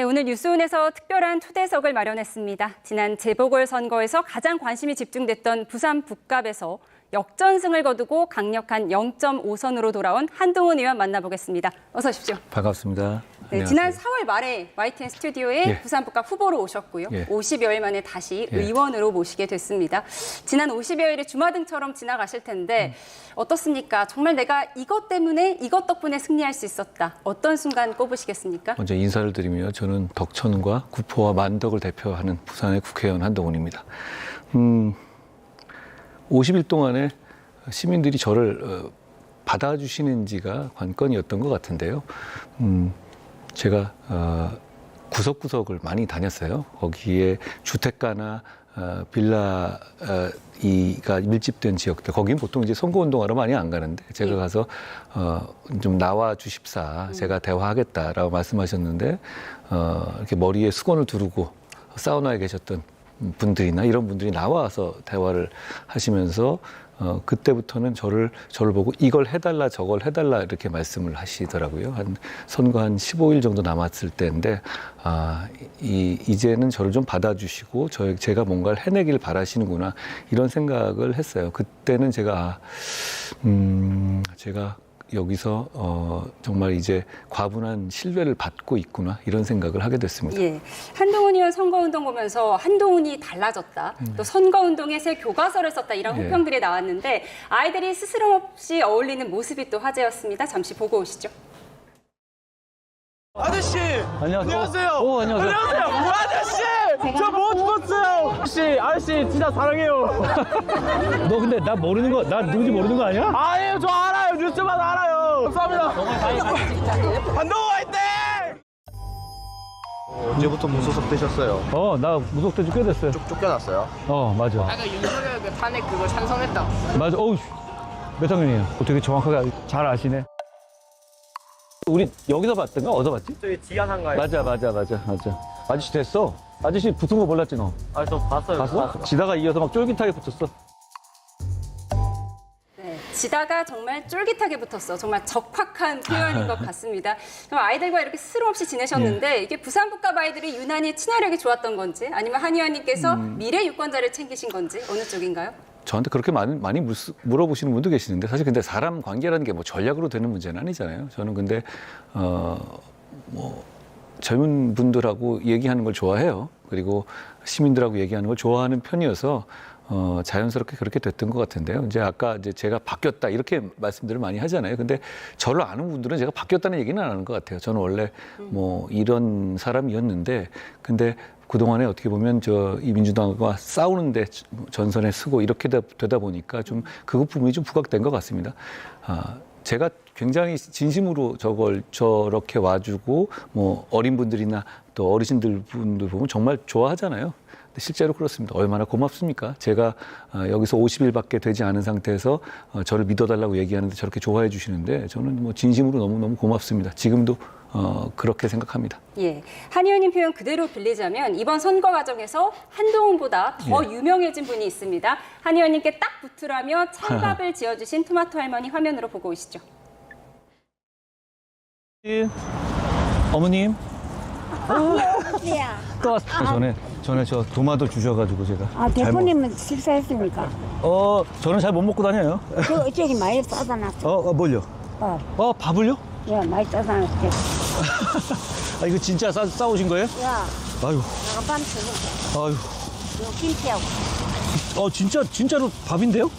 네, 오늘 뉴스온에서 특별한 초대석을 마련했습니다. 지난 재보궐선거에서 가장 관심이 집중됐던 부산 북갑에서 역전승을 거두고 강력한 0.5선으로 돌아온 한동훈 의원 만나보겠습니다. 어서 오십시오. 반갑습니다. 네, 지난 4월 말에 YTN 스튜디오에 부산 북갑 후보로 오셨고요. 50여일 만에 다시 의원으로 모시게 됐습니다. 지난 50여일이 주마등처럼 지나가실 텐데 어떻습니까? 정말 내가 이것 때문에 이것 덕분에 승리할 수 있었다. 어떤 순간 꼽으시겠습니까? 먼저 인사를 드리며 저는 덕천과 구포와 만덕을 대표하는 부산의 국회의원 한동훈입니다. 50일 동안에 시민들이 저를 받아주시는지가 관건이었던 것 같은데요. 제가 구석구석을 많이 다녔어요. 거기에 주택가나 빌라가 밀집된 지역들, 거긴 보통 이제 선거운동하러 많이 안 가는데 제가 가서 좀 나와 주십사, 제가 대화하겠다라고 말씀하셨는데 이렇게 머리에 수건을 두르고 사우나에 계셨던 분들이나 이런 분들이 나와서 대화를 하시면서 그때부터는 저를 보고 이걸 해달라 저걸 해달라 이렇게 말씀을 하시더라고요. 선거 한 15일 정도 남았을 때인데 이제는 저를 좀 받아주시고 제가 뭔가를 해내길 바라시는구나 이런 생각을 했어요. 그때는 제가 여기서 정말 이제 과분한 신뢰를 받고 있구나 이런 생각을 하게 됐습니다. 예, 한동훈 의원 선거운동 보면서 한동훈이 달라졌다. 또 선거운동에 새 교과서를 썼다. 이런 호평들이 나왔는데 아이들이 스스럼 없이 어울리는 모습이 또 화제였습니다. 잠시 보고 오시죠. 아저씨! 안녕하세요. 안녕하세요. 안녕하세요. 안녕하세요. 아저씨! 저 못 죽었어요. 아저씨 진짜 사랑해요. 너 근데 나 모르는 거, 나 누군지 모르는 거 아니야? 아니에요, 저 알아요. 뉴스만 알아요. 감사합니다. 한동훈 화이팅! 언제부터 무소속 되셨어요? 나 무속된 지 꽤 됐어요. 쫓겨났어요? 맞아. 아까 윤석열 그 탄핵 그거 찬성했다. 맞아. 어우, 몇 학년이에요? 되게 정확하게 잘 아시네. 우리 여기서 봤던가? 어디서 봤지? 저기 지하상가에. 맞아. 아저씨 됐어. 아저씨 붙은 거 몰랐지, 너? 저 봤어요. 봤어? 지다가 이어서 막 쫄깃하게 붙었어. 네, 지다가 정말 쫄깃하게 붙었어. 정말 적확한 표현인 것 같습니다. 정말 아이들과 이렇게 스스럼 없이 지내셨는데 이게 부산 북갑 아이들이 유난히 친화력이 좋았던 건지 아니면 한 의원님께서 미래 유권자를 챙기신 건지 어느 쪽인가요? 저한테 그렇게 많이 물어보시는 분도 계시는데 사실 근데 사람 관계라는 게 뭐 전략으로 되는 문제는 아니잖아요. 저는 근데 젊은 분들하고 얘기하는 걸 좋아해요. 그리고 시민들하고 얘기하는 걸 좋아하는 편이어서 자연스럽게 그렇게 됐던 것 같은데요. 이제 아까 제가 바뀌었다 이렇게 말씀들을 많이 하잖아요. 근데 저를 아는 분들은 제가 바뀌었다는 얘기는 안 하는 것 같아요. 저는 원래 이런 사람이었는데 근데 그동안에 어떻게 보면 이 민주당과 싸우는데 전선에 서고 이렇게 되다 보니까 좀 그 부분이 좀 부각된 것 같습니다. 제가 굉장히 진심으로 저렇게 와주고 어린 분들이나 또 어르신들 분들 보면 정말 좋아하잖아요. 근데 실제로 그렇습니다. 얼마나 고맙습니까? 제가 여기서 50일밖에 되지 않은 상태에서 저를 믿어달라고 얘기하는데 저렇게 좋아해 주시는데 저는 진심으로 너무너무 고맙습니다. 지금도 그렇게 생각합니다. 예, 한 의원님 표현 그대로 빌리자면 이번 선거 과정에서 한동훈보다 더 유명해진 분이 있습니다. 한 의원님께 딱 붙으라며 찬밥을 지어주신 토마토 할머니 화면으로 보고 오시죠. 어머님. 야. 또 왔어요. 전에 저 도마도 주셔가지고 제가. 대표님은 식사했습니까? 저는 잘 못 먹고 다녀요. 저기 많이 싸다 놨어. 뭘요? 밥을요? 야, 많이 싸다 놨어. 이거 진짜 싸우신 거예요? 야, 아유, 내가 반 주고. 아유. 요 김치하고. 진짜로 밥인데요?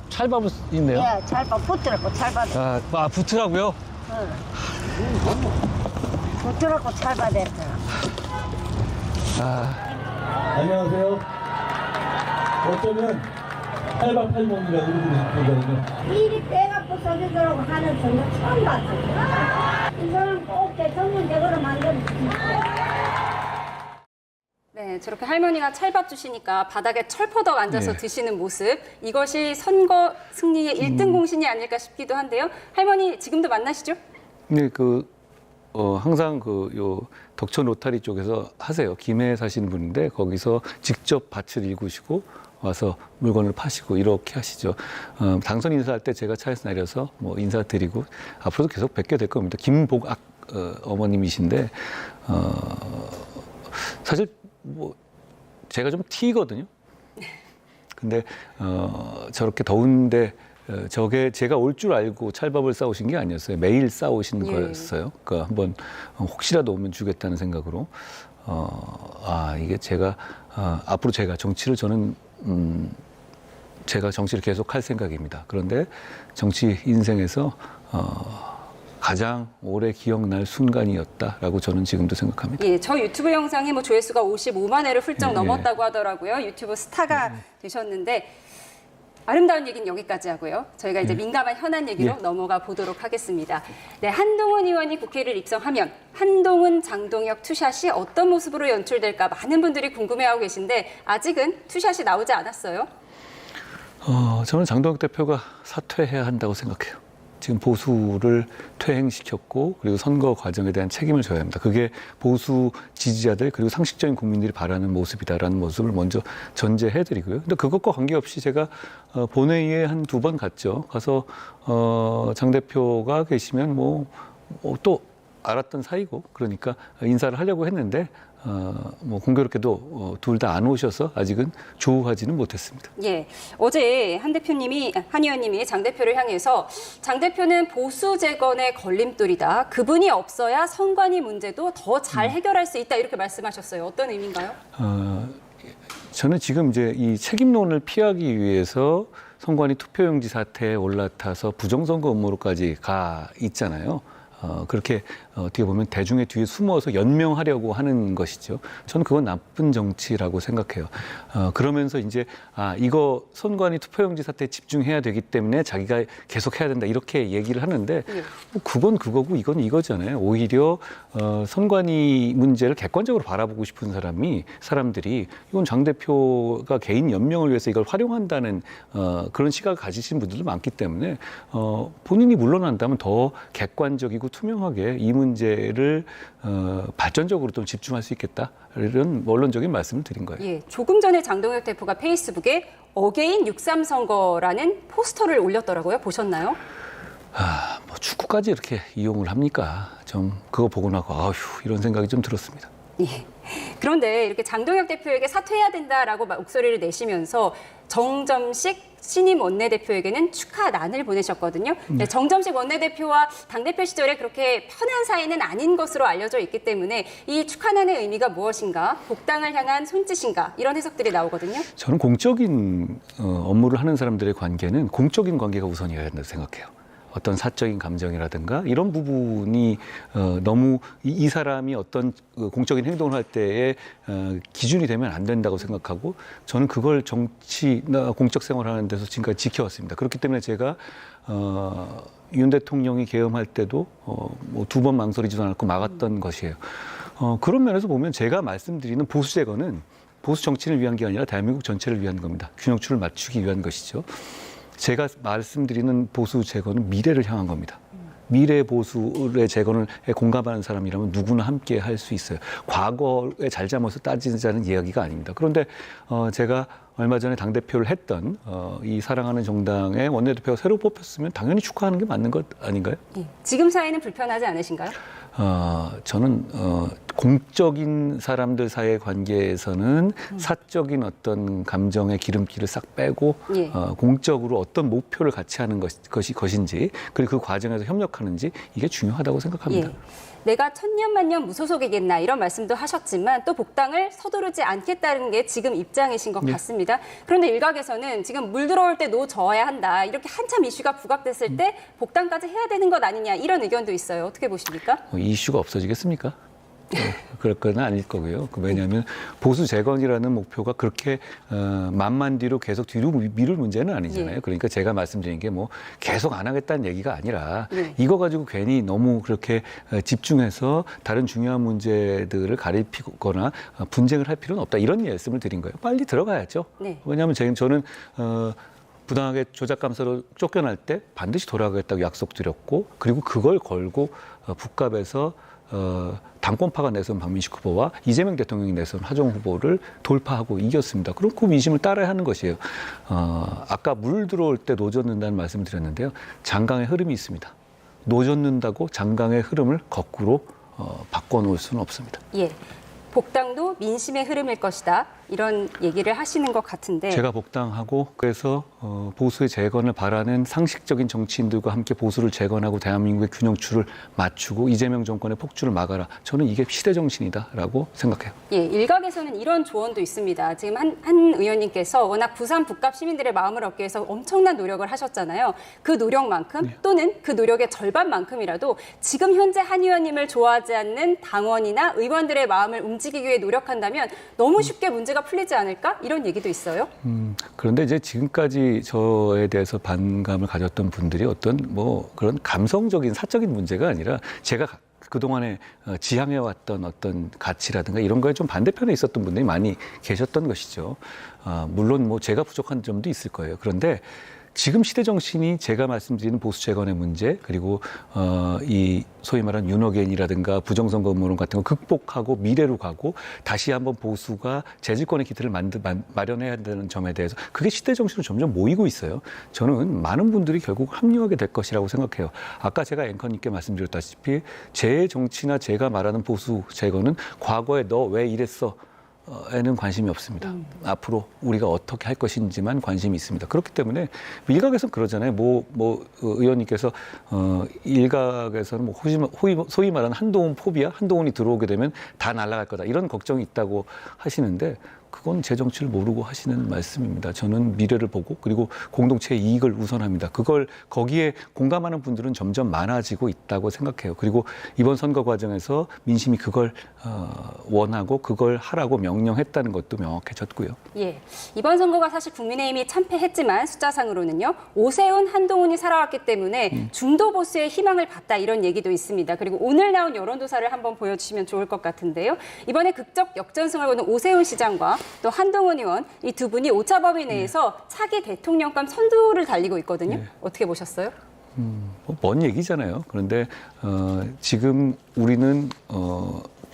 찰밥은 있네요. 야, 찰밥 붙들었고 찰밥. 붙으라고요? 붙들었고 찰밥 됐어. 안녕하세요. 어쩌면 찰밥 할머니라고 부르거든요. 일이 배가 부서지더라고 하는 정말 처음 봤어. 이 사람 꼭 대통령적으로 만든. 네, 저렇게 할머니가 찰밥 주시니까 바닥에 철퍼덕 앉아서 드시는 모습, 이것이 선거 승리의 1등 공신이 아닐까 싶기도 한데요. 할머니 지금도 만나시죠? 네, 항상 요 덕천 로타리 쪽에서 하세요. 김해에 사시는 분인데 거기서 직접 밭을 일구시고 와서 물건을 파시고 이렇게 하시죠. 당선 인사할 때 제가 차에서 내려서 인사드리고 앞으로도 계속 뵙게 될 겁니다. 김복악 어머님이신데 사실 뭐 제가 좀 T거든요. 근데 저렇게 더운데 저게 제가 올 줄 알고 찰밥을 싸우신 게 아니었어요. 매일 싸우신 거였어요. 그러니까 한번 혹시라도 오면 주겠다는 생각으로. 이게 제가 앞으로 제가 정치를 저는 제가 정치를 계속 할 생각입니다. 그런데 정치 인생에서 가장 오래 기억날 순간이었다라고 저는 지금도 생각합니다. 예, 저 유튜브 영상이 뭐 조회수가 55만 회를 훌쩍 넘었다고 하더라고요. 유튜브 스타가 되셨는데 아름다운 얘기는 여기까지 하고요. 저희가 이제 민감한 현안 얘기로 넘어가 보도록 하겠습니다. 네, 한동훈 의원이 국회를 입성하면 한동훈, 장동혁 투샷이 어떤 모습으로 연출될까 많은 분들이 궁금해하고 계신데 아직은 투샷이 나오지 않았어요. 저는 장동혁 대표가 사퇴해야 한다고 생각해요. 지금 보수를 퇴행시켰고 그리고 선거 과정에 대한 책임을 져야 합니다. 그게 보수 지지자들 그리고 상식적인 국민들이 바라는 모습이다라는 모습을 먼저 전제해드리고요. 근데 그것과 관계없이 제가 본회의에 한 2번 갔죠. 가서 장 대표가 계시면 또 알았던 사이고 그러니까 인사를 하려고 했는데 뭐 공교롭게도 둘 다 안 오셔서 아직은 조우하지는 못했습니다. 예, 어제 한 의원님이 장 대표를 향해서 장 대표는 보수 재건의 걸림돌이다. 그분이 없어야 선관위 문제도 더 잘 해결할 수 있다 이렇게 말씀하셨어요. 어떤 의미인가요? 저는 지금 이제 이 책임론을 피하기 위해서 선관위 투표용지 사태에 올라타서 부정선거 음모로까지 가 있잖아요. 그렇게 어떻게 보면 대중의 뒤에 숨어서 연명하려고 하는 것이죠. 저는 그건 나쁜 정치라고 생각해요. 그러면서 이제 이거 선관위 투표용지 사태에 집중해야 되기 때문에 자기가 계속 해야 된다 이렇게 얘기를 하는데 뭐 그건 그거고 이건 이거잖아요. 오히려 선관위 문제를 객관적으로 바라보고 싶은 사람들이 이건 장 대표가 개인 연명을 위해서 이걸 활용한다는 그런 시각을 가지신 분들도 많기 때문에 본인이 물러난다면 더 객관적이고 투명하게 이 문제를 발전적으로 좀 집중할 수 있겠다 이런 원론적인 말씀을 드린 거예요. 예, 조금 전에 장동혁 대표가 페이스북에 어게인 6.3 선거라는 포스터를 올렸더라고요. 보셨나요? 뭐 축구까지 이렇게 이용을 합니까? 좀 그거 보고 나고 이런 생각이 좀 들었습니다. 예. 그런데 이렇게 장동혁 대표에게 사퇴해야 된다라고 목소리를 내시면서 정점식 신임 원내대표에게는 축하난을 보내셨거든요. 네, 정점식 원내대표와 당대표 시절에 그렇게 편한 사이는 아닌 것으로 알려져 있기 때문에 이 축하난의 의미가 무엇인가, 복당을 향한 손짓인가 이런 해석들이 나오거든요. 저는 공적인 업무를 하는 사람들의 관계는 공적인 관계가 우선이어야 한다고 생각해요. 어떤 사적인 감정이라든가 이런 부분이 너무 이 사람이 어떤 공적인 행동을 할 때에 기준이 되면 안 된다고 생각하고 저는 그걸 정치나 공적 생활을 하는 데서 지금까지 지켜왔습니다. 그렇기 때문에 제가 윤 대통령이 계엄할 때도 뭐 2번 망설이지도 않았고 막았던 것이에요. 그런 면에서 보면 제가 말씀드리는 보수 재건은 보수 정치를 위한 게 아니라 대한민국 전체를 위한 겁니다. 균형추를 맞추기 위한 것이죠. 제가 말씀드리는 보수 재건은 미래를 향한 겁니다. 미래 보수의 재건을 공감하는 사람이라면 누구나 함께 할 수 있어요. 과거의 잘잘못을 따지자는 이야기가 아닙니다. 그런데 제가 얼마 전에 당대표를 했던 이 사랑하는 정당의 원내대표가 새로 뽑혔으면 당연히 축하하는 게 맞는 것 아닌가요? 예. 지금 사이는 불편하지 않으신가요? 저는 공적인 사람들 사이의 관계에서는 사적인 어떤 감정의 기름기를 싹 빼고 공적으로 어떤 목표를 같이 하는 것인지 그리고 그 과정에서 협력하는지 이게 중요하다고 생각합니다. 예. 내가 천년만년 무소속이겠나 이런 말씀도 하셨지만 또 복당을 서두르지 않겠다는 게 지금 입장이신 것 같습니다. 그런데 일각에서는 지금 물 들어올 때 노 저어야 한다 이렇게 한참 이슈가 부각됐을 때 복당까지 해야 되는 것 아니냐 이런 의견도 있어요. 어떻게 보십니까? 이슈가 없어지겠습니까? 그럴 건 아닐 거고요. 왜냐하면 보수 재건이라는 목표가 그렇게 만만 뒤로 계속 뒤로 미룰 문제는 아니잖아요. 그러니까 제가 말씀드린 게 뭐 계속 안 하겠다는 얘기가 아니라 이거 가지고 괜히 너무 그렇게 집중해서 다른 중요한 문제들을 가리키거나 분쟁을 할 필요는 없다. 이런 말씀을 드린 거예요. 빨리 들어가야죠. 왜냐하면 저는 부당하게 조작감사로 쫓겨날 때 반드시 돌아가겠다고 약속드렸고 그리고 그걸 걸고 북갑에서 당권파가 내세운 박민식 후보와 이재명 대통령이 내세운 하정 후보를 돌파하고 이겼습니다. 그럼 그 민심을 따라야 하는 것이에요. 아까 물 들어올 때 노젓는다는 말씀을 드렸는데요. 장강의 흐름이 있습니다. 노젓는다고 장강의 흐름을 거꾸로 바꿔놓을 수는 없습니다. 예. 복당도 민심의 흐름일 것이다. 이런 얘기를 하시는 것 같은데. 제가 복당하고 그래서 보수의 재건을 바라는 상식적인 정치인들과 함께 보수를 재건하고 대한민국의 균형추를 맞추고 이재명 정권의 폭주를 막아라. 저는 이게 시대 정신이다라고 생각해요. 예, 일각에서는 이런 조언도 있습니다. 지금 한 의원님께서 워낙 부산 북갑 시민들의 마음을 얻기 위해서 엄청난 노력을 하셨잖아요. 그 노력만큼 또는 그 노력의 절반만큼이라도 지금 현재 한 의원님을 좋아하지 않는 당원이나 의원들의 마음을 움직이기 위해 노력한다면 너무 쉽게 문제가 풀리지 않을까? 이런 얘기도 있어요. 그런데 이제 지금까지 저에 대해서 반감을 가졌던 분들이 어떤 뭐 그런 감성적인 사적인 문제가 아니라 제가 그동안에 지향해왔던 어떤 가치라든가 이런 거에 좀 반대편에 있었던 분들이 많이 계셨던 것이죠. 물론 뭐 제가 부족한 점도 있을 거예요. 그런데 지금 시대 정신이 제가 말씀드리는 보수 재건의 문제 그리고 이 소위 말하는 윤호겐이라든가 부정선거 음모론 같은 거 극복하고 미래로 가고 다시 한번 보수가 재집권의 기틀을 마련해야 되는 점에 대해서 그게 시대 정신으로 점점 모이고 있어요. 저는 많은 분들이 결국 합류하게 될 것이라고 생각해요. 아까 제가 앵커님께 말씀드렸다시피 제 정치나 제가 말하는 보수 재건은 과거에 너 왜 이랬어? 에는 관심이 없습니다. 앞으로 우리가 어떻게 할 것인지만 관심이 있습니다. 그렇기 때문에 일각에서는 그러잖아요. 의원님께서 일각에서는 소위 말하는 한동훈 포비아, 한동훈이 들어오게 되면 다 날아갈 거다 이런 걱정이 있다고 하시는데 그건 제 정치를 모르고 하시는 말씀입니다. 저는 미래를 보고 그리고 공동체의 이익을 우선합니다. 거기에 공감하는 분들은 점점 많아지고 있다고 생각해요. 그리고 이번 선거 과정에서 민심이 그걸 원하고 그걸 하라고 명령했다는 것도 명확해졌고요. 예, 이번 선거가 사실 국민의힘이 참패했지만 숫자상으로는요. 오세훈, 한동훈이 살아왔기 때문에 중도 보수의 희망을 봤다 이런 얘기도 있습니다. 그리고 오늘 나온 여론조사를 한번 보여주시면 좋을 것 같은데요. 이번에 극적 역전승을 거둔 오세훈 시장과 또 한동훈 의원 이 두 분이 오차 범위 내에서 차기 대통령감 선두를 달리고 있거든요. 어떻게 보셨어요? 먼 얘기잖아요. 그런데 지금 우리는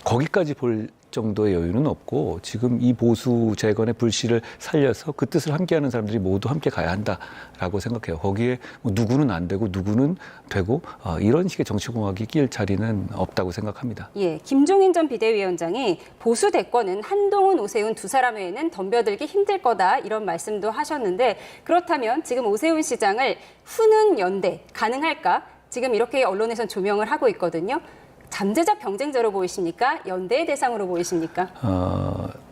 거기까지 볼 정도의 여유는 없고 지금 이 보수 재건의 불씨를 살려서 그 뜻을 함께하는 사람들이 모두 함께 가야 한다라고 생각해요. 거기에 뭐 누구는 안 되고 누구는 되고 이런 식의 정치공학이 낄 자리는 없다고 생각합니다. 예, 김종인 전 비대위원장이 보수 대권은 한동훈, 오세훈 두 사람 외에는 덤벼들기 힘들 거다 이런 말씀도 하셨는데 그렇다면 지금 오세훈 시장을 후는 연대 가능할까? 지금 이렇게 언론에선 조명을 하고 있거든요. 잠재적 경쟁자로 보이십니까? 연대의 대상으로 보이십니까?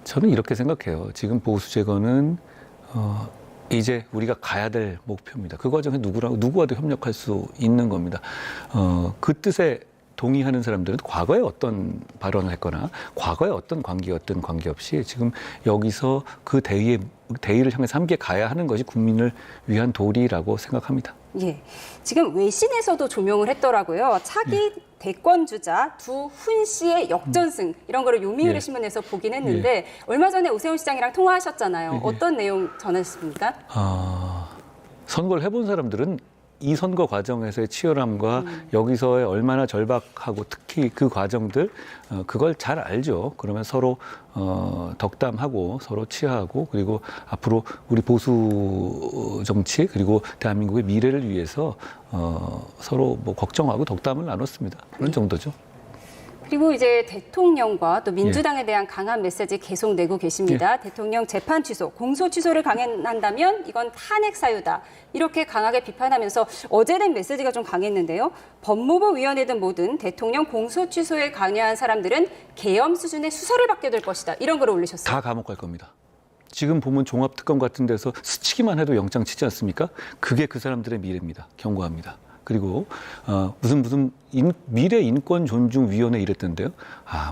저는 이렇게 생각해요. 지금 보수 재건은 이제 우리가 가야 될 목표입니다. 그 과정에 누구와도 협력할 수 있는 겁니다. 그 뜻에 동의하는 사람들은 과거에 어떤 발언을 했거나 과거에 어떤 관계였든 관계없이 지금 여기서 그 대의를 향해서 함께 가야 하는 것이 국민을 위한 도리라고 생각합니다. 예, 지금 외신에서도 조명을 했더라고요. 차기 대권 주자 두훈 씨의 역전승 이런 거를 요미우리 신문에서 보긴 했는데 얼마 전에 오세훈 시장이랑 통화하셨잖아요. 어떤 내용 전하셨습니까? 선거를 해본 사람들은 이 선거 과정에서의 치열함과 여기서의 얼마나 절박하고 특히 그 과정들 그걸 잘 알죠. 그러면 서로 덕담하고 서로 치하하고 그리고 앞으로 우리 보수 정치 그리고 대한민국의 미래를 위해서 서로 뭐 걱정하고 덕담을 나눴습니다. 그런 정도죠. 그리고 이제 대통령과 또 민주당에 대한 강한 메시지 계속 내고 계십니다. 대통령 재판 취소, 공소 취소를 강행한다면 이건 탄핵 사유다. 이렇게 강하게 비판하면서 어제 낸 메시지가 좀 강했는데요. 법무부 위원회든 뭐든 대통령 공소 취소에 관여한 사람들은 계엄 수준의 수사를 받게 될 것이다. 이런 걸 올리셨어요. 다 감옥 갈 겁니다. 지금 보면 종합특검 같은 데서 스치기만 해도 영장 치지 않습니까? 그게 그 사람들의 미래입니다. 경고합니다. 그리고 무슨 미래인권존중위원회 이랬던데요.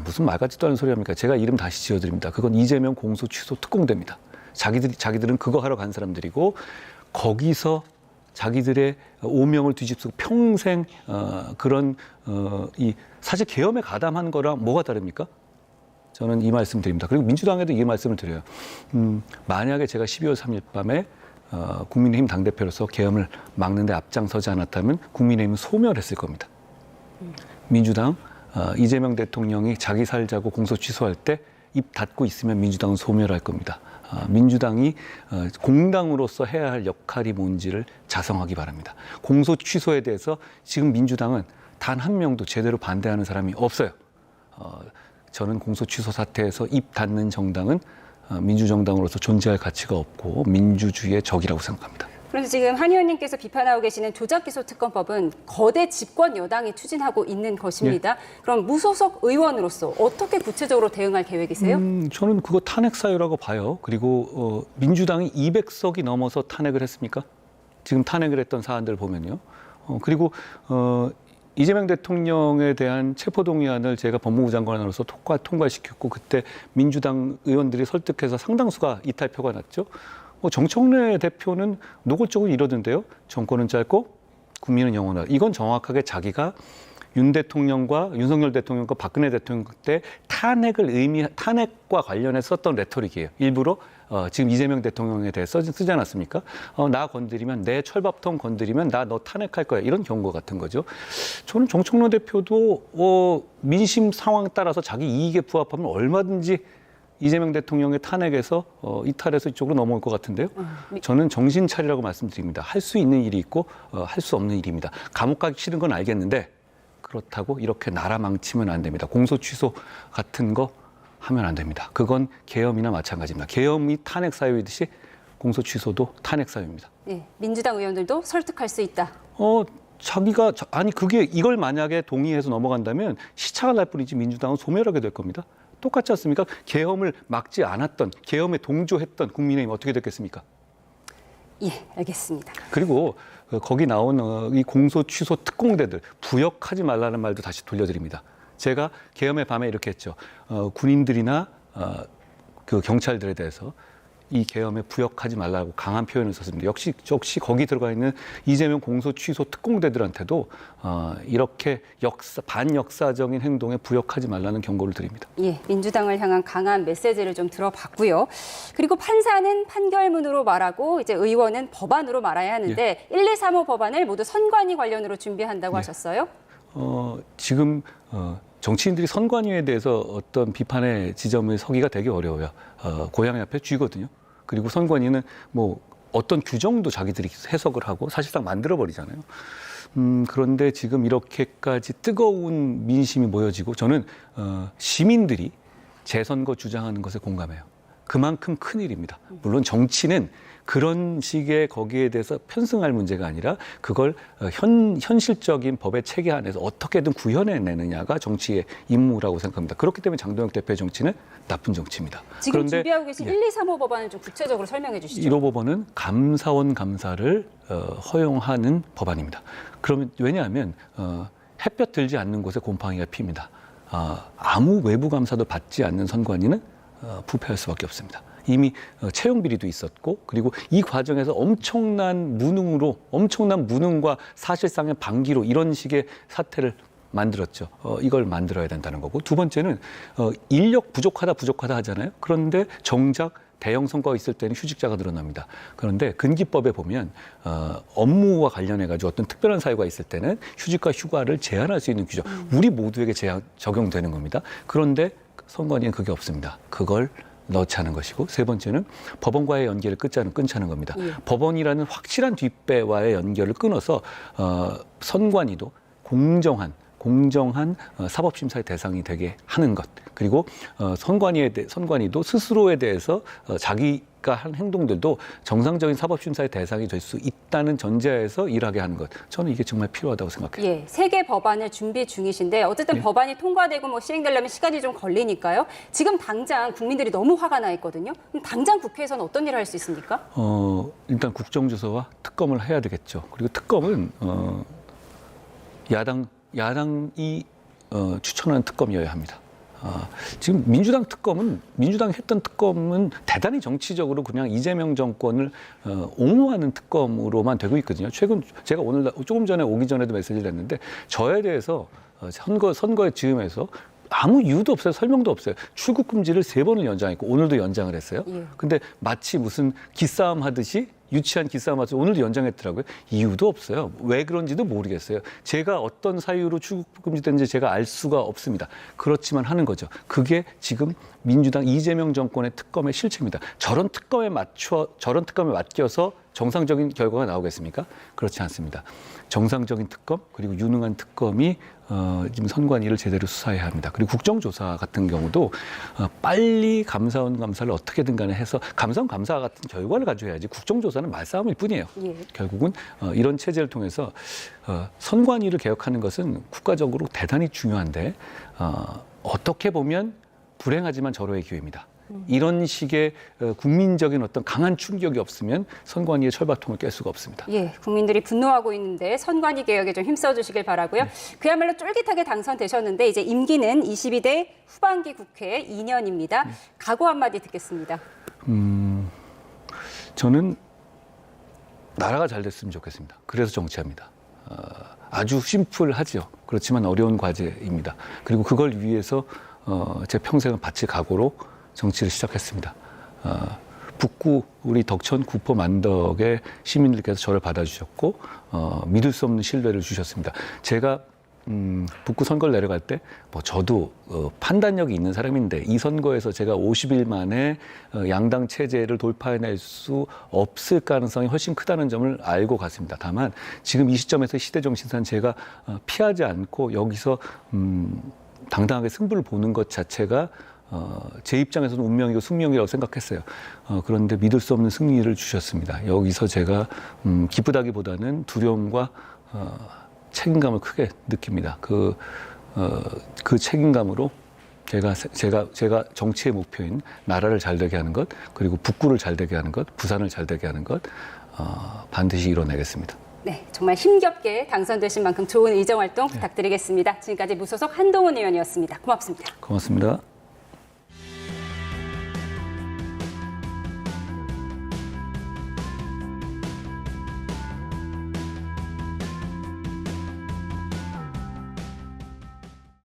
무슨 말 같지도 않은 소리 합니까? 제가 이름 다시 지어드립니다. 그건 이재명 공소 취소 특공대입니다. 자기들은 그거 하러 간 사람들이고 거기서 자기들의 오명을 뒤집고 평생 이 사실 계엄에 가담한 거랑 뭐가 다릅니까? 저는 이 말씀 드립니다. 그리고 민주당에도 이 말씀을 드려요. 만약에 제가 12월 3일 밤에 국민의힘 당대표로서 계엄을 막는 데 앞장서지 않았다면 국민의힘은 소멸했을 겁니다. 민주당 이재명 대통령이 자기 살자고 공소 취소할 때 입 닫고 있으면 민주당은 소멸할 겁니다. 민주당이 공당으로서 해야 할 역할이 뭔지를 자성하기 바랍니다. 공소 취소에 대해서 지금 민주당은 단 한 명도 제대로 반대하는 사람이 없어요. 저는 공소 취소 사태에서 입 닫는 정당은 민주정당으로서 존재할 가치가 없고 민주주의의 적이라고 생각합니다. 그런데 지금 한 의원님께서 비판하고 계시는 조작기소특검법은 거대 집권 여당이 추진하고 있는 것입니다. 그럼 무소속 의원으로서 어떻게 구체적으로 대응할 계획이세요? 저는 그거 탄핵 사유라고 봐요. 그리고 민주당이 200석이 넘어서 탄핵을 했습니까? 지금 탄핵을 했던 사안들 보면요. 그리고 이재명 대통령에 대한 체포동의안을 제가 법무부 장관으로서 통과시켰고 그때 민주당 의원들이 설득해서 상당수가 이탈표가 났죠. 정청래 대표는 노골적으로 이러던데요. 정권은 짧고 국민은 영원하다. 이건 정확하게 자기가 윤석열 대통령과 박근혜 대통령 때 탄핵과 관련해서 썼던 레토릭이에요. 일부러 지금 이재명 대통령에 대해서 쓰지 않았습니까? 나 건드리면 내 철밥통 건드리면 나 너 탄핵할 거야. 이런 경고 같은 거죠. 저는 정청래 대표도 민심 상황에 따라서 자기 이익에 부합하면 얼마든지 이재명 대통령의 탄핵에서 이탈해서 이쪽으로 넘어올 것 같은데요. 저는 정신 차리라고 말씀드립니다. 할 수 있는 일이 있고 할 수 없는 일입니다. 감옥 가기 싫은 건 알겠는데 그렇다고 이렇게 나라 망치면 안 됩니다. 공소 취소 같은 거 하면 안 됩니다. 그건 계엄이나 마찬가지입니다. 계엄이 탄핵 사유이듯이 공소 취소도 탄핵 사유입니다. 네, 민주당 의원들도 설득할 수 있다. 그게 이걸 만약에 동의해서 넘어간다면 시차가 날 뿐이지 민주당은 소멸하게 될 겁니다. 똑같지 않습니까? 계엄을 막지 않았던, 계엄에 동조했던 국민의힘 어떻게 됐겠습니까? 예, 알겠습니다. 그리고 거기 나온 이 공소 취소 특공대들 부역하지 말라는 말도 다시 돌려드립니다. 제가 계엄의 밤에 이렇게 했죠. 군인들이나 그 경찰들에 대해서 이 계엄에 부역하지 말라고 강한 표현을 썼습니다. 역시 거기 들어가 있는 이재명 공소 취소 특공대들한테도 이렇게 반역사적인 행동에 부역하지 말라는 경고를 드립니다. 예, 민주당을 향한 강한 메시지를 좀 들어봤고요. 그리고 판사는 판결문으로 말하고 이제 의원은 법안으로 말아야 하는데 1, 2, 3호 법안을 모두 선관위 관련으로 준비한다고 하셨어요? 지금 정치인들이 선관위에 대해서 어떤 비판의 지점을 서기가 되게 어려워요. 고향의 앞에 쥐거든요. 그리고 선관위는 어떤 규정도 자기들이 해석을 하고 사실상 만들어버리잖아요. 그런데 지금 이렇게까지 뜨거운 민심이 모여지고 저는 시민들이 재선거 주장하는 것에 공감해요. 그만큼 큰일입니다. 물론 정치는 그런 식의 거기에 대해서 편승할 문제가 아니라 그걸 현실적인 법의 체계 안에서 어떻게든 구현해내느냐가 정치의 임무라고 생각합니다. 그렇기 때문에 장동혁 대표의 정치는 나쁜 정치입니다. 지금 준비하고 계신 1, 2, 3호 법안을 좀 구체적으로 설명해 주시죠. 1호 법안은 감사원 감사를 허용하는 법안입니다. 그러면 왜냐하면 햇볕 들지 않는 곳에 곰팡이가 핍니다. 아무 외부 감사도 받지 않는 선관위는 부패할 수밖에 없습니다. 이미 채용 비리도 있었고 그리고 이 과정에서 엄청난 무능과 사실상의 방기로 이런 식의 사태를 만들었죠. 이걸 만들어야 된다는 거고 두 번째는 인력 부족하다 하잖아요. 그런데 정작 대형 성과가 있을 때는 휴직자가 늘어납니다. 그런데 근기법에 보면 업무와 관련해가지고 어떤 특별한 사유가 있을 때는 휴직과 휴가를 제한할 수 있는 규정 우리 모두에게 적용되는 겁니다. 그런데 선관위는 그게 없습니다. 그걸 넣지 않은 것이고 세 번째는 법원과의 연계를 끊자는 겁니다. 법원이라는 확실한 뒷배와의 연결을 끊어서 선관위도 공정한 사법심사의 대상이 되게 하는 것 그리고 선관위도 스스로에 대해서 자기가 한 행동들도 정상적인 사법심사의 대상이 될 수 있다는 전제하에서 일하게 하는 것 저는 이게 정말 필요하다고 생각해요. 예, 3개 법안을 준비 중이신데 어쨌든 법안이 통과되고 시행되려면 시간이 좀 걸리니까요. 지금 당장 국민들이 너무 화가 나 있거든요. 그럼 당장 국회에서는 어떤 일을 할 수 있습니까? 일단 국정조사와 특검을 해야 되겠죠. 그리고 특검은 야당이 추천하는 특검이어야 합니다. 지금 민주당이 했던 특검은 대단히 정치적으로 그냥 이재명 정권을 옹호하는 특검으로만 되고 있거든요. 최근 제가 조금 전에 오기 전에도 메시지를 했는데 저에 대해서 선거의 즈음에서 아무 이유도 없어요. 설명도 없어요. 출국 금지를 3번을 연장했고 오늘도 연장을 했어요. 근데 마치 무슨 기싸움 하듯이 유치한 기싸움 하듯이 오늘도 연장했더라고요. 이유도 없어요. 왜 그런지도 모르겠어요. 제가 어떤 사유로 출국 금지됐는지 제가 알 수가 없습니다. 그렇지만 하는 거죠. 그게 지금 민주당 이재명 정권의 특검의 실체입니다. 저런 특검에 맡겨서 정상적인 결과가 나오겠습니까? 그렇지 않습니다. 정상적인 특검 그리고 유능한 특검이 지금 선관위를 제대로 수사해야 합니다. 그리고 국정조사 같은 경우도 빨리 감사원 감사를 어떻게든 간에 해서 감사원 감사 같은 결과를 가져야지 국정조사는 말싸움일 뿐이에요. 예. 결국은 이런 체제를 통해서 선관위를 개혁하는 것은 국가적으로 대단히 중요한데 어떻게 보면 불행하지만 절호의 기회입니다. 이런 식의 국민적인 어떤 강한 충격이 없으면 선관위의 철밥통을 깰 수가 없습니다. 예, 국민들이 분노하고 있는데 선관위 개혁에 좀 힘써 주시길 바라고요. 그야말로 쫄깃하게 당선되셨는데 이제 임기는 22대 후반기 국회 2년입니다. 각오 한마디 듣겠습니다. 저는 나라가 잘 됐으면 좋겠습니다. 그래서 정치합니다. 아주 심플하죠. 그렇지만 어려운 과제입니다. 그리고 그걸 위해서 제 평생을 바칠 각오로 정치를 시작했습니다. 북구 우리 덕천 구포 만덕의 시민들께서 저를 받아주셨고 믿을 수 없는 신뢰를 주셨습니다. 제가 북구 선거를 내려갈 때 뭐 저도 판단력이 있는 사람인데 이 선거에서 제가 50일 만에 양당 체제를 돌파해낼 수 없을 가능성이 훨씬 크다는 점을 알고 갔습니다. 다만 지금 이 시점에서 시대정신상 제가 피하지 않고 여기서 당당하게 승부를 보는 것 자체가 제 입장에서는 운명이고 숙명이라고 생각했어요. 그런데 믿을 수 없는 승리를 주셨습니다. 여기서 제가 기쁘다기보다는 두려움과 책임감을 크게 느낍니다. 그 책임감으로 제가 정치의 목표인 나라를 잘 되게 하는 것, 그리고 북구를 잘 되게 하는 것, 부산을 잘 되게 하는 것 반드시 이뤄내겠습니다. 네, 정말 힘겹게 당선되신 만큼 좋은 의정 활동 부탁드리겠습니다. 지금까지 무소속 한동훈 의원이었습니다. 고맙습니다. 고맙습니다.